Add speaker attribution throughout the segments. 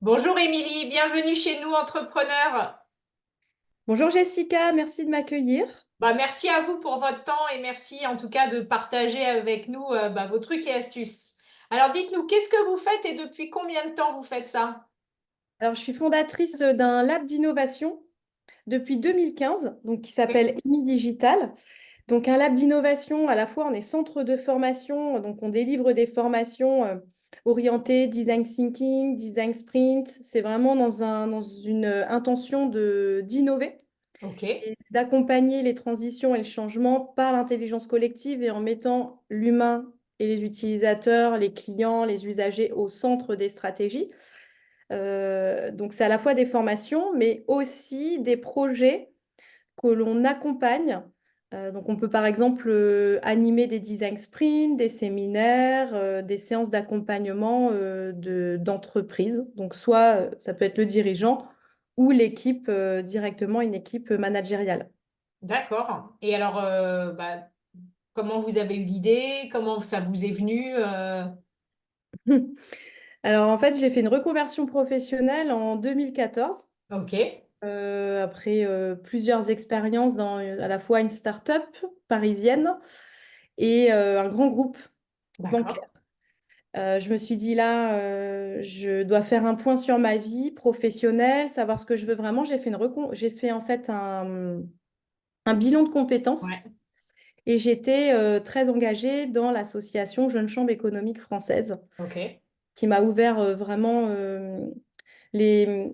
Speaker 1: Bonjour Émilie, bienvenue chez nous, entrepreneurs.
Speaker 2: Bonjour Jessica, merci de m'accueillir.
Speaker 1: Merci à vous pour votre temps et merci en tout cas de partager avec nous vos trucs et astuces. Alors dites-nous, qu'est-ce que vous faites et depuis combien de temps vous faites ça?
Speaker 2: Alors, je suis fondatrice d'un lab d'innovation depuis 2015, donc qui
Speaker 1: Oui.
Speaker 2: s'appelle EMI Digital. Donc, un lab d'innovation, à la fois, on est centre de formation, donc on délivre des formations orientées design thinking, design sprint. C'est vraiment dans une intention d'innover
Speaker 1: Ok,
Speaker 2: et d'accompagner les transitions et le changement par l'intelligence collective et en mettant l'humain et les utilisateurs, les clients, les usagers au centre des stratégies. Donc, c'est à la fois des formations, mais aussi des projets que l'on accompagne. Donc, on peut par exemple animer des design sprints, des séminaires, des séances d'accompagnement d'entreprises. Donc, soit ça peut être le dirigeant ou l'équipe directement, une équipe managériale.
Speaker 1: d'accord. Et alors, comment vous avez eu l'idée? Comment ça vous est venu?
Speaker 2: Alors, en fait, j'ai fait une reconversion professionnelle en 2014.
Speaker 1: Ok,
Speaker 2: Après plusieurs expériences dans à la fois une start-up parisienne et un grand groupe bancaire.
Speaker 1: d'accord.
Speaker 2: Je me suis dit là, je dois faire un point sur ma vie professionnelle, savoir ce que je veux vraiment. J'ai fait en fait un bilan de
Speaker 1: Ouais,
Speaker 2: compétences et j'étais très engagée dans l'association Jeunes Chambres économiques françaises
Speaker 1: ok.
Speaker 2: qui m'a ouvert vraiment les,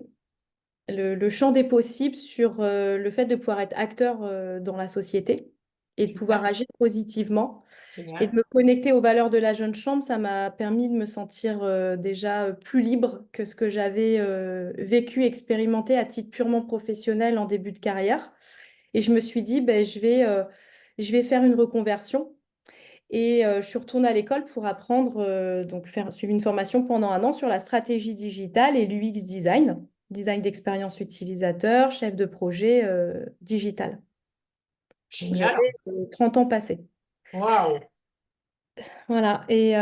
Speaker 2: le champ des possibles sur le fait de pouvoir être acteur dans la société et de pouvoir
Speaker 1: Super,
Speaker 2: agir positivement et de
Speaker 1: génial.
Speaker 2: me connecter aux valeurs de la jeune chambre. Ça m'a permis de me sentir déjà plus libre que ce que j'avais vécu, expérimenté à titre purement professionnel en début de carrière. Et je me suis dit, ben, je vais faire une reconversion. Et je suis retournée à l'école pour apprendre, donc suivre une formation pendant un an sur la stratégie digitale et l'UX design, design d'expérience utilisateur, chef de projet digital.
Speaker 1: Génial.
Speaker 2: J'avais 30 ans passés.
Speaker 1: Waouh.
Speaker 2: Voilà. Et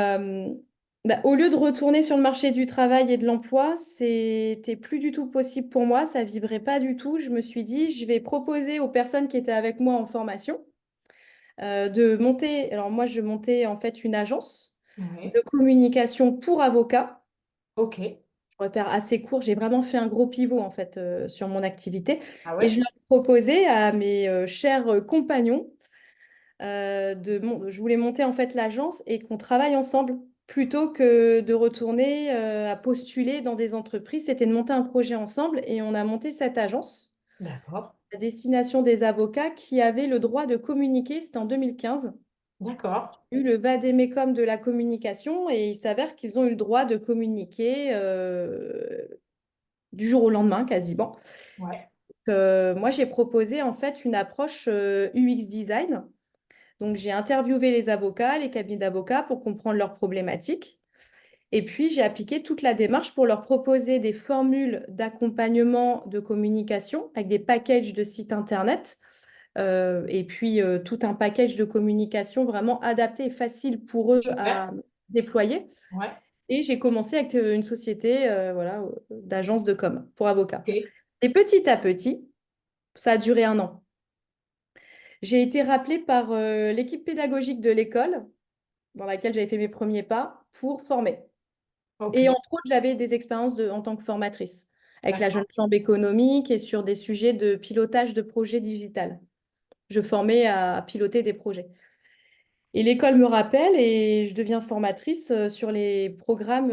Speaker 2: bah, au lieu de retourner sur le marché du travail et de l'emploi, c'était plus du tout possible pour moi. Ça vibrait pas du tout. Je me suis dit, je vais proposer aux personnes qui étaient avec moi en formation de monter. Alors moi, je montais en fait une agence
Speaker 1: Ouais.
Speaker 2: de communication pour avocats.
Speaker 1: Ok.
Speaker 2: Je pourrais faire assez court. J'ai vraiment fait un gros pivot en fait sur mon activité.
Speaker 1: Ah
Speaker 2: Et je
Speaker 1: ouais?
Speaker 2: leur proposais à mes chers compagnons je voulais monter en fait l'agence et qu'on travaille ensemble plutôt que de retourner à postuler dans des entreprises. C'était de monter un projet ensemble et on a monté cette agence
Speaker 1: D'accord.
Speaker 2: à destination des avocats qui avaient le droit de communiquer. C'était en 2015.
Speaker 1: D'accord.
Speaker 2: Eu le vade-mecum de la communication et il s'avère qu'ils ont eu le droit de communiquer du jour au lendemain quasiment.
Speaker 1: Ouais.
Speaker 2: Moi, j'ai proposé en fait une approche UX design. Donc, j'ai interviewé les avocats, les cabinets d'avocats pour comprendre leurs problématiques. Et puis, j'ai appliqué toute la démarche pour leur proposer des formules d'accompagnement de communication avec des packages de sites Internet et puis tout un package de communication vraiment adapté et facile pour eux
Speaker 1: Super.
Speaker 2: à déployer.
Speaker 1: Ouais.
Speaker 2: Et j'ai commencé avec une société voilà, d'agence de com pour avocats.
Speaker 1: Ok.
Speaker 2: Et petit à petit, ça a duré un an. J'ai été rappelée par l'équipe pédagogique de l'école dans laquelle j'avais fait mes premiers pas pour former.
Speaker 1: Ok.
Speaker 2: Et entre autres, j'avais des expériences en tant que formatrice avec la Jeune
Speaker 1: D'accord.
Speaker 2: Chambre économique et sur des sujets de pilotage de projets digital. Je formais à piloter des projets. Et l'école me rappelle et je deviens formatrice sur les programmes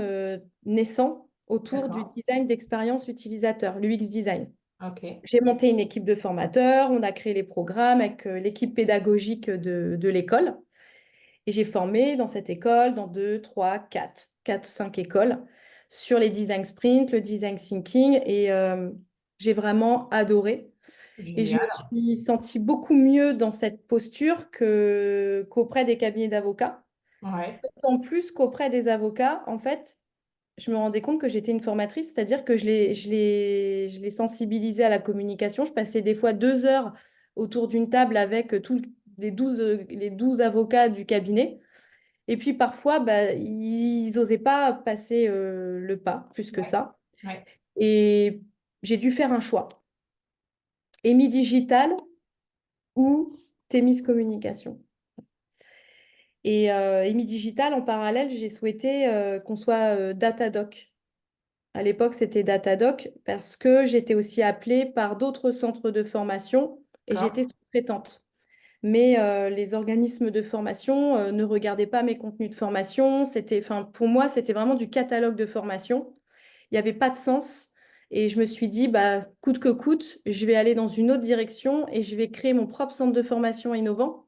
Speaker 2: naissants autour du
Speaker 1: D'accord.
Speaker 2: design d'expérience utilisateur, l'UX design.
Speaker 1: Ok.
Speaker 2: J'ai monté une équipe de formateurs, on a créé les programmes avec l'équipe pédagogique de l'école. Et j'ai formé dans cette école, dans deux, trois, quatre, cinq écoles, sur les design sprints, le design thinking. Et j'ai vraiment adoré. Et je me
Speaker 1: Génial.
Speaker 2: suis sentie beaucoup mieux dans cette posture qu'auprès des cabinets d'avocats.
Speaker 1: Ouais.
Speaker 2: En plus qu'auprès des avocats, en fait, je me rendais compte que j'étais une formatrice, c'est-à-dire que je les sensibilisais à la communication. Je passais des fois 2 heures autour d'une table avec tous les 12 avocats du cabinet. Et puis parfois, bah, ils n'osaient pas passer le pas, plus que
Speaker 1: Ouais.
Speaker 2: ça.
Speaker 1: Ouais.
Speaker 2: Et j'ai dû faire un choix. EMI Digital ou Thémis Communication. Et EMI Digital, en parallèle, j'ai souhaité qu'on soit Datadoc. À l'époque, c'était Datadoc parce que j'étais aussi appelée par d'autres centres de formation et j'étais
Speaker 1: D'accord.
Speaker 2: sous-traitante. Mais les organismes de formation ne regardaient pas mes contenus de formation. Pour moi, c'était vraiment du catalogue de formation. Il n'y avait pas de sens. Et je me suis dit, bah, coûte que coûte, je vais aller dans une autre direction et je vais créer mon propre centre de formation innovant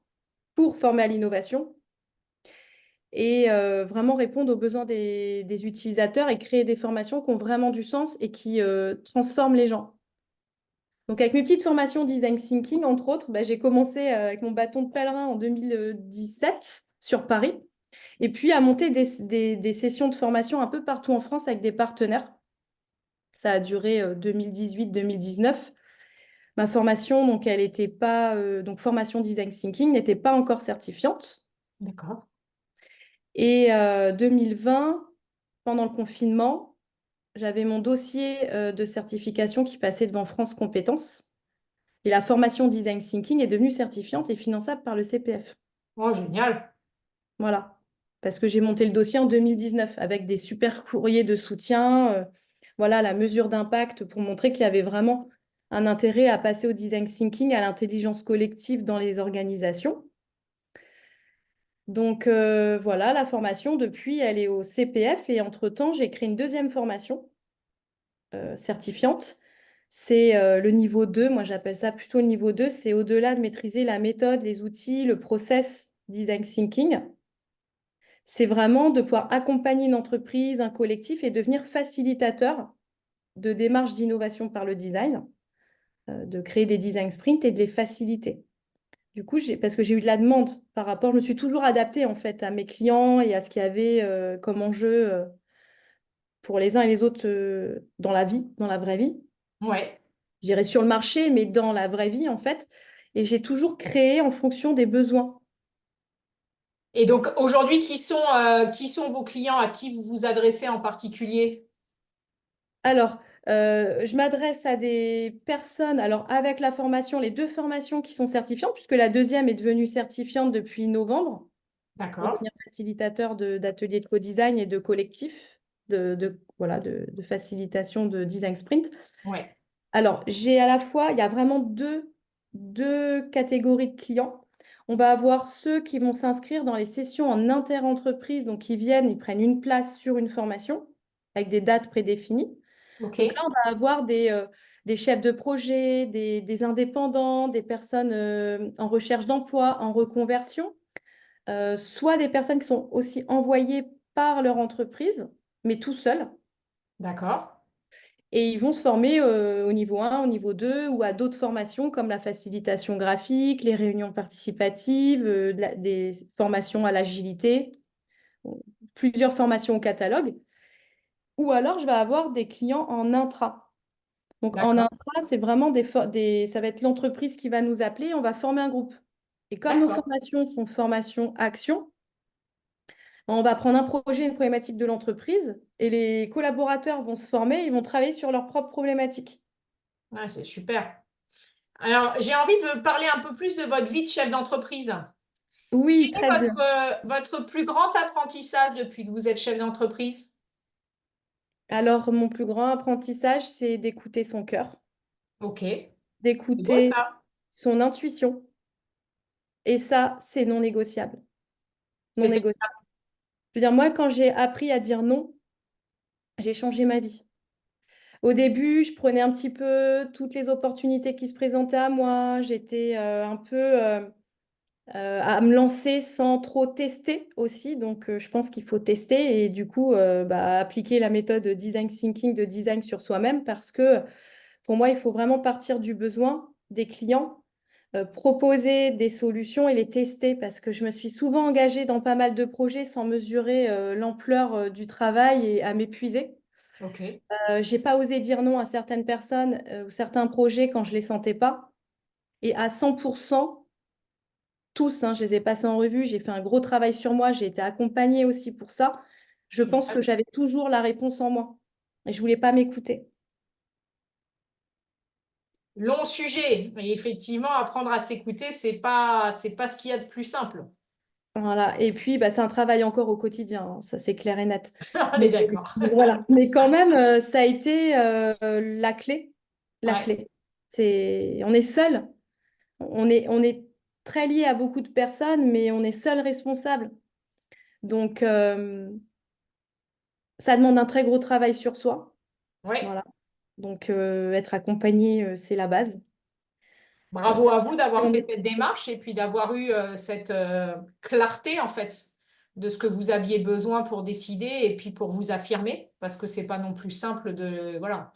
Speaker 2: pour former à l'innovation et vraiment répondre aux besoins des utilisateurs et créer des formations qui ont vraiment du sens et qui transforment les gens. Donc, avec mes petites formations design thinking, entre autres, bah, j'ai commencé avec mon bâton de pèlerin en 2017 sur Paris, et puis à monter des sessions de formation un peu partout en France avec des partenaires. Ça a duré 2018-2019. Ma formation, donc, elle n'était pas, donc, formation design thinking, n'était pas encore certifiante.
Speaker 1: D'accord.
Speaker 2: Et 2020, pendant le confinement, j'avais mon dossier de certification qui passait devant France Compétences. Et la formation design thinking est devenue certifiante et finançable par le CPF.
Speaker 1: Oh, génial.
Speaker 2: Voilà. Parce que j'ai monté le dossier en 2019 avec des super courriers de soutien. Voilà, la mesure d'impact pour montrer qu'il y avait vraiment un intérêt à passer au design thinking, à l'intelligence collective dans les organisations. Donc voilà, la formation, depuis, elle est au CPF et entre-temps, j'ai créé une deuxième formation certifiante. C'est le niveau 2, moi j'appelle ça plutôt le niveau 2, c'est au-delà de maîtriser la méthode, les outils, le process design thinking. C'est vraiment de pouvoir accompagner une entreprise, un collectif et devenir facilitateur de démarches d'innovation par le design, de créer des design sprints et de les faciliter. Du coup, parce que j'ai eu de la demande par rapport, je me suis toujours adaptée en fait à mes clients et à ce qu'il y avait comme enjeu pour les uns et les autres dans la vie, dans la vraie vie.
Speaker 1: Ouais.
Speaker 2: Je dirais sur le marché, mais dans la vraie vie en fait. Et j'ai toujours créé en fonction des besoins.
Speaker 1: Et donc aujourd'hui, qui sont vos clients à qui vous vous adressez en particulier?
Speaker 2: Alors, je m'adresse à des personnes, alors avec la formation, les deux formations qui sont certifiantes, puisque la deuxième est devenue certifiante depuis novembre, pour
Speaker 1: D'accord.
Speaker 2: devenir facilitateur d'ateliers de co-design et de collectifs, voilà, de facilitation de design sprint.
Speaker 1: Ouais.
Speaker 2: Alors, j'ai à la fois, il y a vraiment deux catégories de clients. On va avoir ceux qui vont s'inscrire dans les sessions en inter-entreprise, donc ils viennent, ils prennent une place sur une formation avec des dates prédéfinies. Donc là,
Speaker 1: OK.
Speaker 2: on va avoir des chefs de projet, des indépendants, des personnes en recherche d'emploi, en reconversion, soit des personnes qui sont aussi envoyées par leur entreprise, mais tout seuls.
Speaker 1: D'accord.
Speaker 2: Et ils vont se former au niveau 1, au niveau 2 ou à d'autres formations comme la facilitation graphique, les réunions participatives, des formations à l'agilité, plusieurs formations au catalogue. Ou alors, je vais avoir des clients en intra. Donc, en
Speaker 1: D'accord.
Speaker 2: intra, c'est vraiment ça va être l'entreprise qui va nous appeler, on va former un groupe. Et comme nos
Speaker 1: D'accord.
Speaker 2: formations sont formations action, on va prendre un projet, une problématique de l'entreprise et les collaborateurs vont se former, ils vont travailler sur leurs propres problématiques.
Speaker 1: Ouais, c'est super. Alors, j'ai envie de parler un peu plus de votre vie de chef d'entreprise.
Speaker 2: Oui,
Speaker 1: Quel est
Speaker 2: très bien.
Speaker 1: votre plus grand apprentissage depuis que vous êtes chef d'entreprise?
Speaker 2: Alors, mon plus grand apprentissage, c'est d'écouter son cœur,
Speaker 1: Ok. C'est beau
Speaker 2: d'écouter
Speaker 1: ça.
Speaker 2: son intuition. Et ça, c'est non négociable. Non
Speaker 1: C'était
Speaker 2: négociable. Je veux dire, moi, quand j'ai appris à dire non, j'ai changé ma vie. Au début, je prenais un petit peu toutes les opportunités qui se présentaient à moi. J'étais un peu à me lancer sans trop tester aussi. Donc, je pense qu'il faut tester et du coup, appliquer la méthode design thinking de design sur soi-même parce que pour moi, il faut vraiment partir du besoin des clients, proposer des solutions et les tester parce que je me suis souvent engagée dans pas mal de projets sans mesurer l'ampleur du travail et à m'épuiser.
Speaker 1: Ok.
Speaker 2: J'ai pas osé dire non à certaines personnes ou certains projets quand je les sentais pas. Et à 100%, tous, hein, je les ai passés en revue, j'ai fait un gros travail sur moi, j'ai été accompagnée aussi pour ça. Je pense que
Speaker 1: Génial.
Speaker 2: j'avais toujours la réponse en moi. et je voulais pas m'écouter.
Speaker 1: Long sujet. Et effectivement, apprendre à s'écouter, c'est pas ce qu'il y a de plus simple.
Speaker 2: Voilà. Et puis, bah, c'est un travail encore au quotidien, hein, ça c'est clair et net.
Speaker 1: On est
Speaker 2: Mais
Speaker 1: d'accord.
Speaker 2: voilà. Mais quand même, ça a été la clé. La
Speaker 1: Ouais.
Speaker 2: clé. On est seul. On est très lié à beaucoup de personnes, mais on est seul responsable. Donc, ça demande un très gros travail sur soi.
Speaker 1: Ouais.
Speaker 2: Voilà. Donc, être accompagné, c'est la base.
Speaker 1: Bravo
Speaker 2: Ça,
Speaker 1: à vous d'avoir
Speaker 2: on
Speaker 1: fait
Speaker 2: est-
Speaker 1: cette démarche et puis d'avoir eu cette clarté en fait de ce que vous aviez besoin pour décider et puis pour vous affirmer parce que c'est pas non plus simple de voilà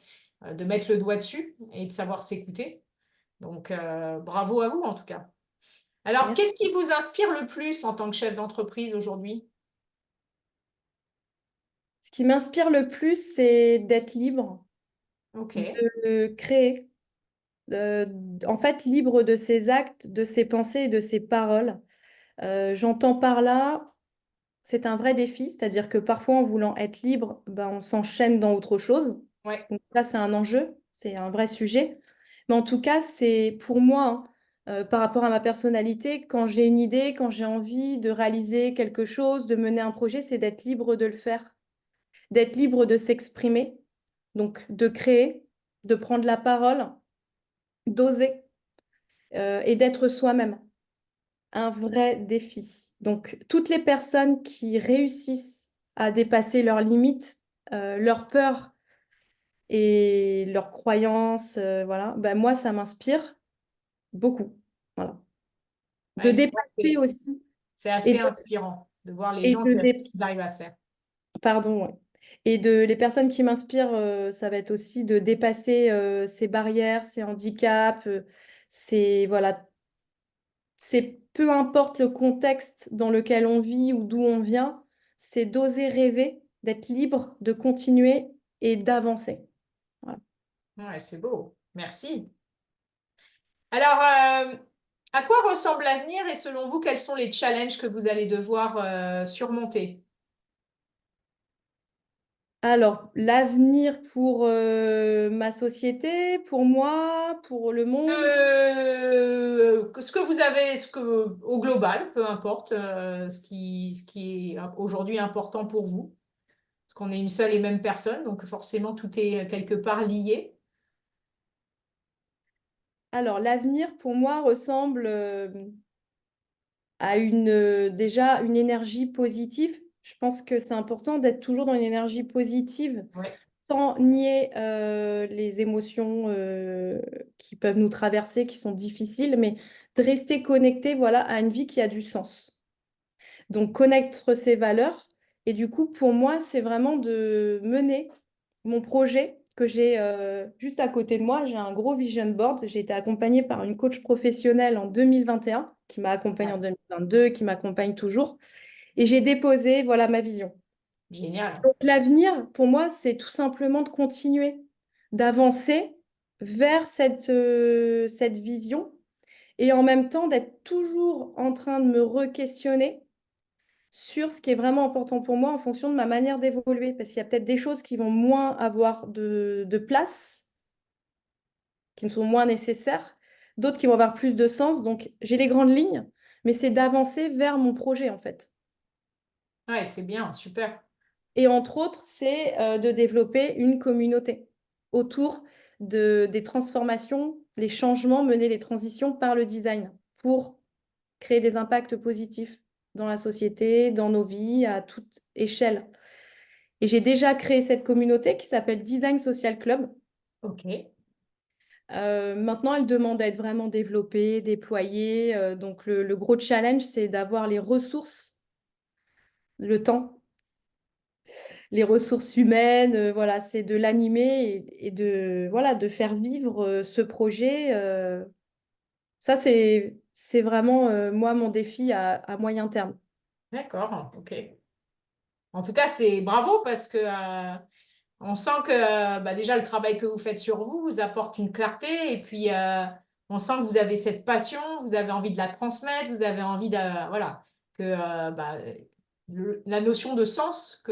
Speaker 1: de mettre le doigt dessus et de savoir s'écouter. Donc bravo à vous en tout cas. Alors
Speaker 2: Merci.
Speaker 1: qu'est-ce qui vous inspire le plus en tant que chef d'entreprise aujourd'hui?
Speaker 2: Ce qui m'inspire le plus, c'est d'être libre,
Speaker 1: Ok,
Speaker 2: de créer, euh, en fait, libre de ses actes, de ses pensées et de ses paroles. J'entends par là, c'est un vrai défi, c'est-à-dire que parfois, en voulant être libre, ben, on s'enchaîne dans autre chose.
Speaker 1: ouais,
Speaker 2: Donc là, c'est un enjeu, c'est un vrai sujet. Mais en tout cas, c'est pour moi, hein, par rapport à ma personnalité, quand j'ai une idée, quand j'ai envie de réaliser quelque chose, de mener un projet, c'est d'être libre de le faire, d'être libre de s'exprimer, donc de créer, de prendre la parole, d'oser et d'être soi-même. Un vrai défi. Donc, toutes les personnes qui réussissent à dépasser leurs limites, leurs peurs et leurs croyances, voilà, ben moi, ça m'inspire beaucoup. Voilà. De
Speaker 1: ouais, c'est vrai que
Speaker 2: dépasser aussi
Speaker 1: c'est
Speaker 2: et
Speaker 1: assez
Speaker 2: de,
Speaker 1: inspirant de voir les
Speaker 2: et
Speaker 1: gens
Speaker 2: de
Speaker 1: ce
Speaker 2: dé-
Speaker 1: qu'ils arrivent à faire.
Speaker 2: pardon, ouais. Et de les personnes qui m'inspirent, ça va être aussi de dépasser ces barrières, ces handicaps, voilà, c'est peu importe le contexte dans lequel on vit ou d'où on vient, c'est d'oser rêver, d'être libre, de continuer et d'avancer. Voilà.
Speaker 1: Ouais, c'est beau. Merci. Alors, à quoi ressemble l'avenir et selon vous, quels sont les challenges que vous allez devoir surmonter?
Speaker 2: Alors, l'avenir pour ma société, pour moi, pour le monde.
Speaker 1: Ce que vous avez, au global, peu importe, ce qui est aujourd'hui important pour vous, parce qu'on est une seule et même personne, donc forcément tout est quelque part lié.
Speaker 2: Alors, l'avenir pour moi ressemble à déjà une énergie positive. Je pense que c'est important d'être toujours dans une énergie positive
Speaker 1: Ouais,
Speaker 2: sans nier les émotions qui peuvent nous traverser, qui sont difficiles, mais de rester connecté, voilà, à une vie qui a du sens. Donc, connaître ses valeurs. Et du coup, pour moi, c'est vraiment de mener mon projet que j'ai juste à côté de moi. J'ai un gros vision board. J'ai été accompagnée par une coach professionnelle en 2021, qui m'a accompagnée en
Speaker 1: ouais,
Speaker 2: 2022, qui m'accompagne toujours. Et j'ai déposé, voilà, ma vision.
Speaker 1: génial.
Speaker 2: Donc, l'avenir, pour moi, c'est tout simplement de continuer, d'avancer vers cette vision et en même temps d'être toujours en train de me re-questionner sur ce qui est vraiment important pour moi en fonction de ma manière d'évoluer. Parce qu'il y a peut-être des choses qui vont moins avoir de place, qui ne sont moins nécessaires, d'autres qui vont avoir plus de sens. Donc, j'ai les grandes lignes, mais c'est d'avancer vers mon projet, en fait.
Speaker 1: Ouais, c'est bien, super.
Speaker 2: Et entre autres, c'est de développer une communauté autour des transformations, les changements, mener les transitions par le design pour créer des impacts positifs dans la société, dans nos vies, à toute échelle. Et j'ai déjà créé cette communauté qui s'appelle Design Social Club.
Speaker 1: Ok.
Speaker 2: Maintenant, elle demande à être vraiment développée, déployée. Donc, le gros challenge, c'est d'avoir les ressources, le temps, les ressources humaines. Voilà, c'est de l'animer et de, voilà, de faire vivre ce projet. Ça, c'est vraiment, moi, mon défi à moyen terme.
Speaker 1: D'accord, ok. En tout cas, c'est bravo parce que on sent que bah, déjà le travail que vous faites sur vous vous apporte une clarté et puis on sent que vous avez cette passion, vous avez envie de la transmettre, vous avez envie de voilà que bah, la notion de sens, que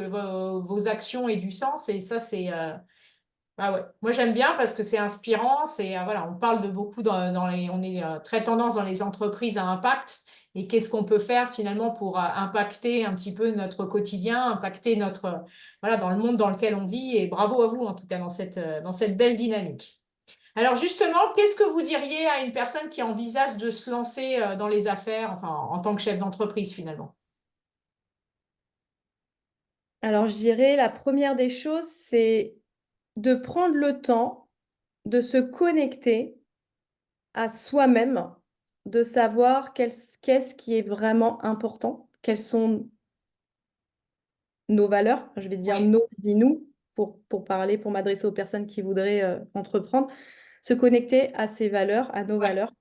Speaker 1: vos actions aient du sens. Et ça, c'est... ah ouais. Moi, j'aime bien parce que c'est inspirant. C'est, voilà, on parle de beaucoup dans les... On est très tendance dans les entreprises à impact. Et qu'est-ce qu'on peut faire finalement pour impacter un petit peu notre quotidien, impacter notre... voilà, dans le monde dans lequel on vit. Et bravo à vous, en tout cas, dans cette belle dynamique. Alors justement, qu'est-ce que vous diriez à une personne qui envisage de se lancer dans les affaires, enfin en tant que chef d'entreprise finalement?
Speaker 2: Alors, je dirais la première des choses, c'est de prendre le temps de se connecter à soi-même, de savoir qu'est-ce qui est vraiment important, quelles sont nos valeurs. Je vais dire
Speaker 1: Oui,
Speaker 2: nos, je dis nous, pour parler, pour m'adresser aux personnes qui voudraient entreprendre. Se connecter à ces valeurs, à nos
Speaker 1: ouais,
Speaker 2: valeurs,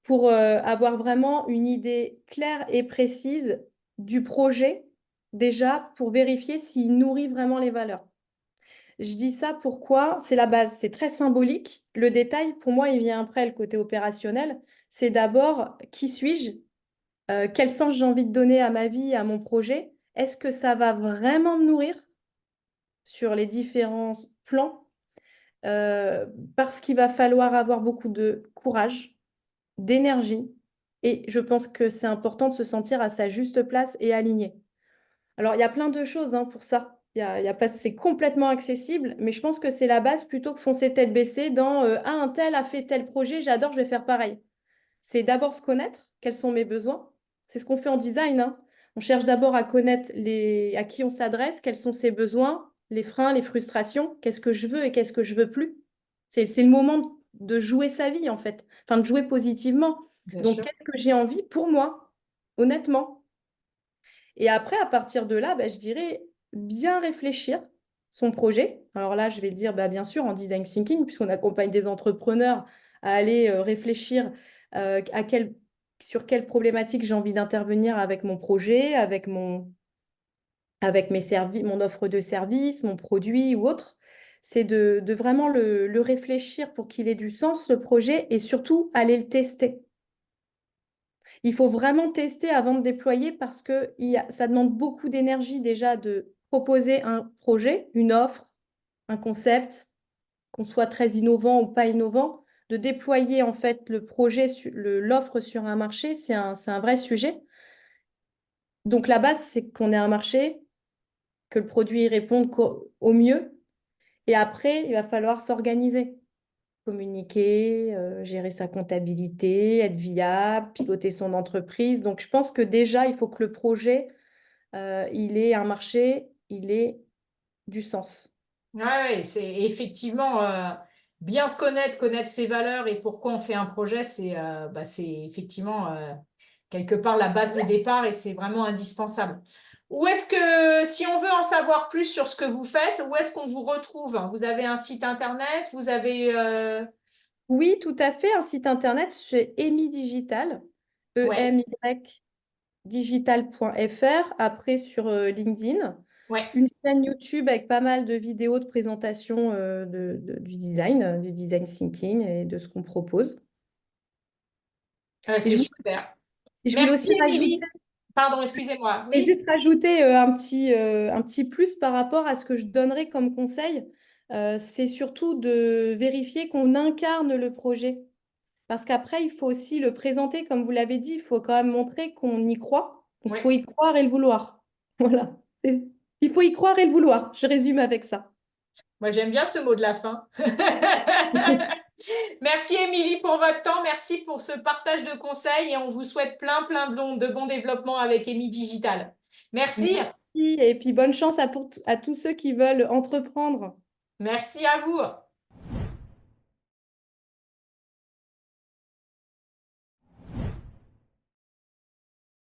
Speaker 2: pour avoir vraiment une idée claire et précise du projet, déjà, pour vérifier s'il nourrit vraiment les valeurs. Je dis ça pourquoi? C'est la base, c'est très symbolique. Le détail, pour moi, il vient après, le côté opérationnel. C'est d'abord, qui suis-je? Quel sens j'ai envie de donner à ma vie, à mon projet? Est-ce que ça va vraiment me nourrir sur les différents plans? Parce qu'il va falloir avoir beaucoup de courage, d'énergie. Et je pense que c'est important de se sentir à sa juste place et aligné. Alors, il y a plein de choses hein, pour ça. Il y a pas, c'est complètement accessible, mais je pense que c'est la base plutôt que foncer tête baissée dans ah, un tel a fait tel projet, j'adore, je vais faire pareil. C'est d'abord se connaître, quels sont mes besoins. C'est ce qu'on fait en design, hein. On cherche d'abord à connaître à qui on s'adresse, quels sont ses besoins, les freins, les frustrations, qu'est-ce que je veux et qu'est-ce que je veux plus. C'est le moment de jouer sa vie, en fait, enfin de jouer positivement.
Speaker 1: bien
Speaker 2: Donc,
Speaker 1: sûr.
Speaker 2: qu'est-ce que j'ai envie pour moi, honnêtement? Et après, à partir de là, bah, je dirais bien réfléchir son projet. Alors là, je vais le dire, bah, bien sûr, en design thinking, puisqu'on accompagne des entrepreneurs à aller réfléchir sur quelle problématique j'ai envie d'intervenir avec mon projet, avec mon offre de service, mon produit ou autre. C'est de vraiment le réfléchir pour qu'il ait du sens, ce projet, et surtout aller le tester. Il faut vraiment tester avant de déployer parce que ça demande beaucoup d'énergie déjà de proposer un projet, une offre, un concept, qu'on soit très innovant ou pas innovant. De déployer en fait le projet, l'offre sur un marché, c'est un vrai sujet. Donc la base, c'est qu'on ait un marché, que le produit y réponde au mieux. Et après, il va falloir s'organiser, communiquer, gérer sa comptabilité, être viable, piloter son entreprise. Donc, je pense que déjà, il faut que le projet, il ait un marché, il ait du sens.
Speaker 1: Ouais, ouais, c'est effectivement bien se connaître, connaître ses valeurs et pourquoi on fait un projet, c'est effectivement quelque part la base de départ et c'est vraiment indispensable. Où est-ce que, si on veut en savoir plus sur ce que vous faites, où est-ce qu'on vous retrouve? Vous avez un site internet, vous avez...
Speaker 2: Oui, tout à fait. Un site internet chez EMI Digital,
Speaker 1: Ouais,
Speaker 2: EMY digital.fr. Après, sur LinkedIn.
Speaker 1: ouais,
Speaker 2: Une chaîne YouTube avec pas mal de vidéos de présentation du design thinking et de ce qu'on propose. Et
Speaker 1: c'est super.
Speaker 2: je voulais
Speaker 1: Merci
Speaker 2: aussi rajouter,
Speaker 1: Émilie. Pardon, excusez-moi.
Speaker 2: et
Speaker 1: Oui,
Speaker 2: juste rajouter un petit plus par rapport à ce que je donnerais comme conseil. C'est surtout de vérifier qu'on incarne le projet. Parce qu'après, il faut aussi le présenter, comme vous l'avez dit, il faut quand même montrer qu'on y croit. Donc, il faut
Speaker 1: oui.
Speaker 2: y croire et le vouloir. Voilà. Il faut y croire et le vouloir. Je résume avec ça.
Speaker 1: Moi, j'aime bien ce mot de la fin. Merci Émilie pour votre temps, merci pour ce partage de conseils et on vous souhaite plein de bons développements avec Emi Digital. Merci,
Speaker 2: Merci. Et puis, bonne chance à tous ceux qui veulent entreprendre.
Speaker 1: merci à vous.